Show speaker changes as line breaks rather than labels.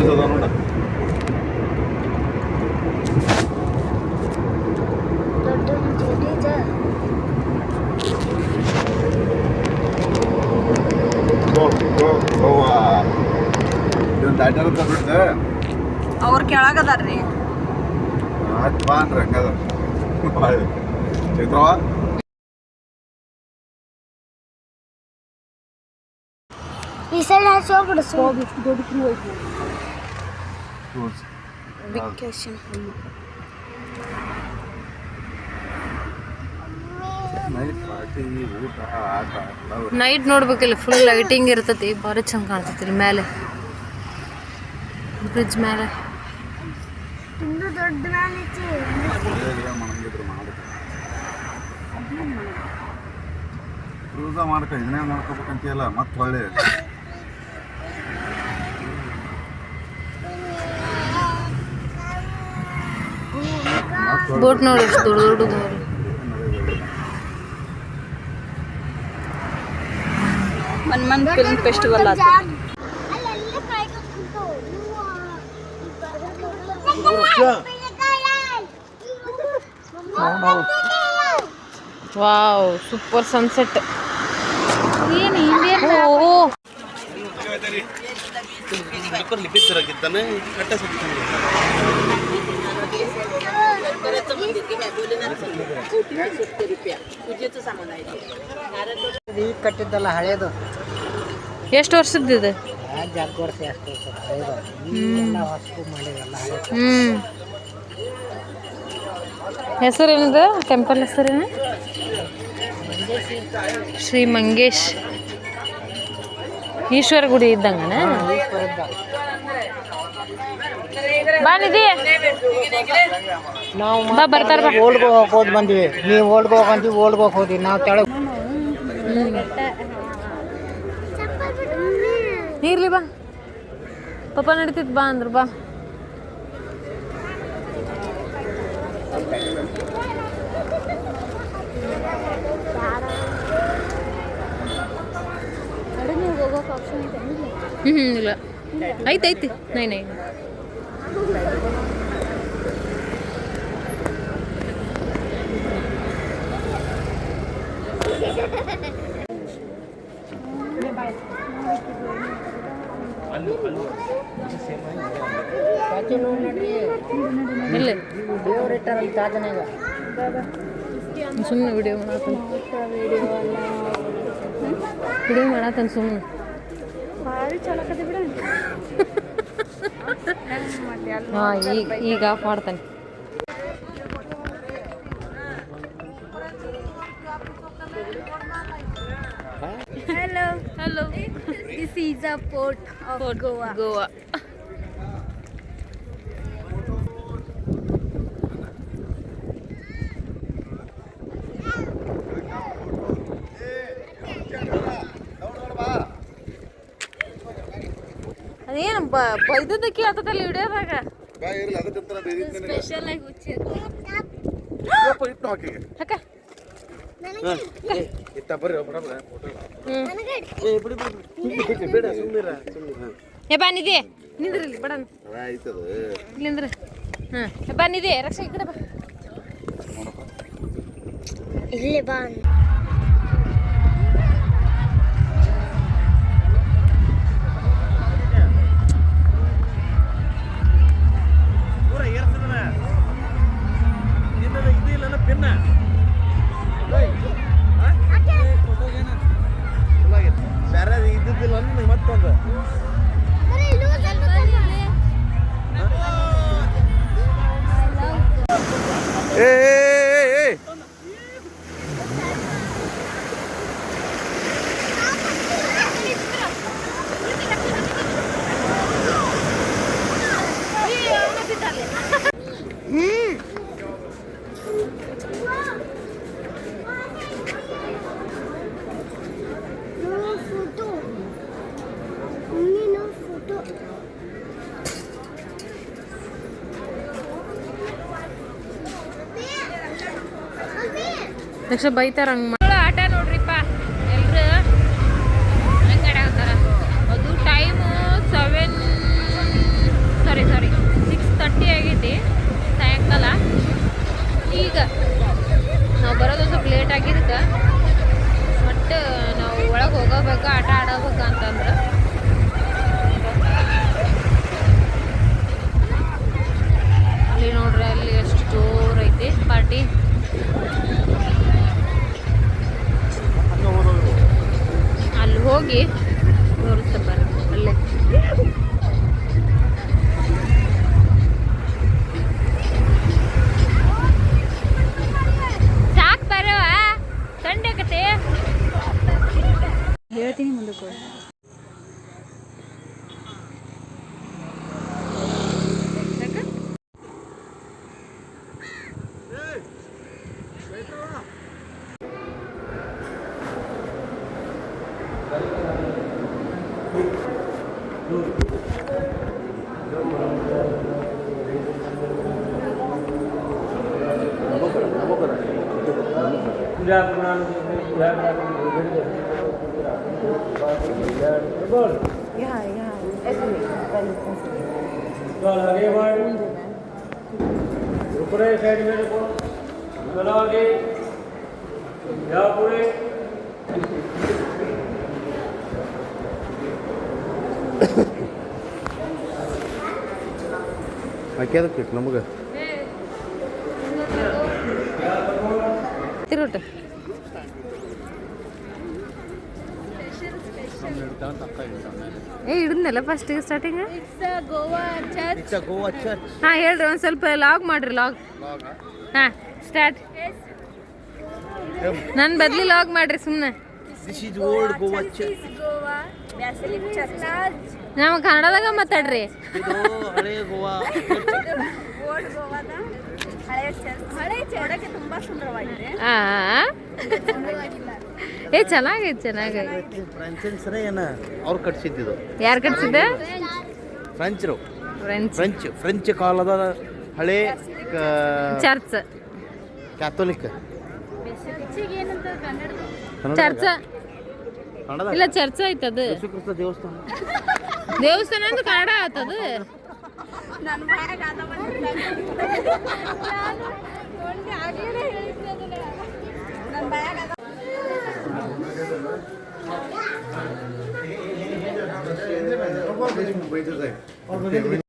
Cruise ಅದ ನೋಡ.
ಅವ್ರ ಕೆಳಗದಾರ್ರಿ.
ಬಾ ಅಂದ್ರೆ ಹಂಗದ ಚೈತ್ರವ.
ಈ ಸಲ ಹೋಗ್ಬಿಡು.
ನೈಟ್ ನೋಡ್ಬೇಕಿಲ್ಲ, ಫುಲ್ ಲೈಟಿಂಗ್ ಇರ್ತೈತಿ, ಭಾರಿ ಚಂದ ಕಾಣ್ತೈತಿ ಇಲ್ಲಿ ಮೇಲೆ ಬ್ರಿಡ್ಜ್ ಮೇಲೆ.
ಕ್ರೂಸ ಮಾಡ್ಕ ಇದನ್ನೇ ಮಾಡ್ಕೋಬೇಕಂತೀಯಲ್ಲ ಮತ್ತೆ ಒಳ್ಳೆ
ಬೋಟ್ ನೋಡಿ ಎಷ್ಟು ದೊಡ್ಡ ದೊಡ್ಡದು. ಮನ್ಮನ್ ಫಿಲ್ಮ್ ಫೆಸ್ಟಿವಲ್ ಆಯ್ತು. Wow, super sunset. ಏನು ಇಂಡಿಯನ್
ಕಟ್ಟಿದ್ದಲ್ಲ ಹಳೇದು.
ಎಷ್ಟು ವರ್ಷದ್ದು?
ಜಾಗ ವರ್ಷ ಎಷ್ಟು
ಹೆಸರೇನದ ಟೆಂಪಲ್ ಹೆಸರೇನು? ಶ್ರೀ ಮಂಗೇಶ್ ಈಶ್ವರ ಗುಡಿ ಇದ್ದಂಗನ. ಬಾನಿದಿ
ನಾವು
ಬರ್ತಾರ.
ಓಲ್ಡ್ ಹೋಗೋದು ಬಂದ್ವಿ, ನೀವು ಓಲ್ಡ್ ಹೋಗಂತೀವಿ, ಓಲ್ಡ್ ಹೋಗಿ ನಾವು ತೆಳಗ್
ಇರ್ಲಿ ಬಾ ಪಾಪ ನಡೀತಿದ್ ಬಾ ಅಂದ್ರು ಬಾ. ಇಲ್ಲ ಐತಿ ನೈ ನೈ. ಇಲ್ಲ ಸುಮ್ಮನೆ ವಿಡಿಯೋ ಮಾಡತ್ತನ್ ಸುಮ್ಮನೆ. ಹಾಂ ಈಗ ಆಫ್ ಮಾಡ್ತಾನೆ.
Hello. This is a port of Goa.
ಅದೇನು ಬೈದಕ್ಕೆ ಆತದಲ್ಲಿ ವಿಡಿಯೋದಾಗ
ಸ್ಪೆಷಲ್ ಆಗಿ
ಬಾನಿದೆ ನಿಂದ್ರಲ್ಲಿ ಬಡ ಇಲ್ಲಿಂದ್ರ. ಹಾಂ ಬಾನಿದೆ ರಕ್ಷಾ ಈ ಕಡೆ ಬಾ.
ಇಲ್ಲಿ ಬಾ.
ಮತ್ತೊಂದು
ನೆಕ್ಸ್ಟ್ ಬೈತಾರ ಹಂಗೆ ಆಟ ನೋಡ್ರಿಪ್ಪ ಎಲ್ರು ಹಂಗೆ ಆಡಾಕತ್ತಾರ. ಅದು ಟೈಮು 7
ಹಾಕ್ಯದಕ್ಕೆ ನಮಗೆ
ತಿರುಟ ಹಿಡಿದ್ನಲ್ಲ first starting
It's a Goa church.
Goa church
ಹಾ ಹೇಳ್ರಿ ಒಂದ್ ಸ್ವಲ್ಪ ಲಾಗ್ ಮಾಡ್ರಿ ಲಾಗ್ ಹಾ ಸ್ಟಾರ್ಟ್ ನನ್ ಬದ್ಲಿ ಲಾಗ್ ಮಾಡ್ರಿ ಸುಮ್ನೆ
this is old Goa church
Is Goa Basilic Church. Large.
ನಾವು ಕನ್ನಡದಾಗ ಮಾತಾಡ್ರಿ
ಇದು ಹಳೆ ಗೋವಾ
ಓಲ್ಡ್ ಗೋವಾದ ಹಳೆಯ ಚರ್ಚ್. ಹಳೆಯ ನೋಡಕ್ಕೆ ತುಂಬಾ ಸುಂದರವಾಗಿದೆ.
ಆ ಏ ಚೆನ್ನಾಗೈತೆ
ಫ್ರಾನ್ಸನ್ಸ್ರೇ ಏನ ಅವ್ರು ಕಟ್ಸಿದ್ದು
ಯಾರು ಕಟ್ಸಿದ್ದ
ಫ್ರೆಂಚರು
ಫ್ರೆಂಚ್
ಫ್ರೆಂಚ್ ಕಾಲದ ಹಳೆ
ಚರ್ಚ್
ಕ್ಯಾಥೋಲಿಕ್
ಚರ್ಚಿಗೆ ಏನಂತ ಕನ್ನಡದ
ಚರ್ಚ್ ಇಲ್ಲ ಚರ್ಚ್ ಆಯ್ತದು
ಯೇಸುಕ್ರಿಸ್ತ ದೇವಸ್ಥಾನ
ದೇವಸ್ಥಾನ ಅಂತ ಕನ್ನಡ ಆತದು
ನನ್ನ ಬಾಯಾಗ ಆದ ನಾನು ನೋಡಿ ಆಗ್ಲೇ ಹೇಳಿದ್ದೆ ಅದನ್ನ ನನ್ನ ಬಾಯಾಗ ಆದ
मुंबईचंच आहे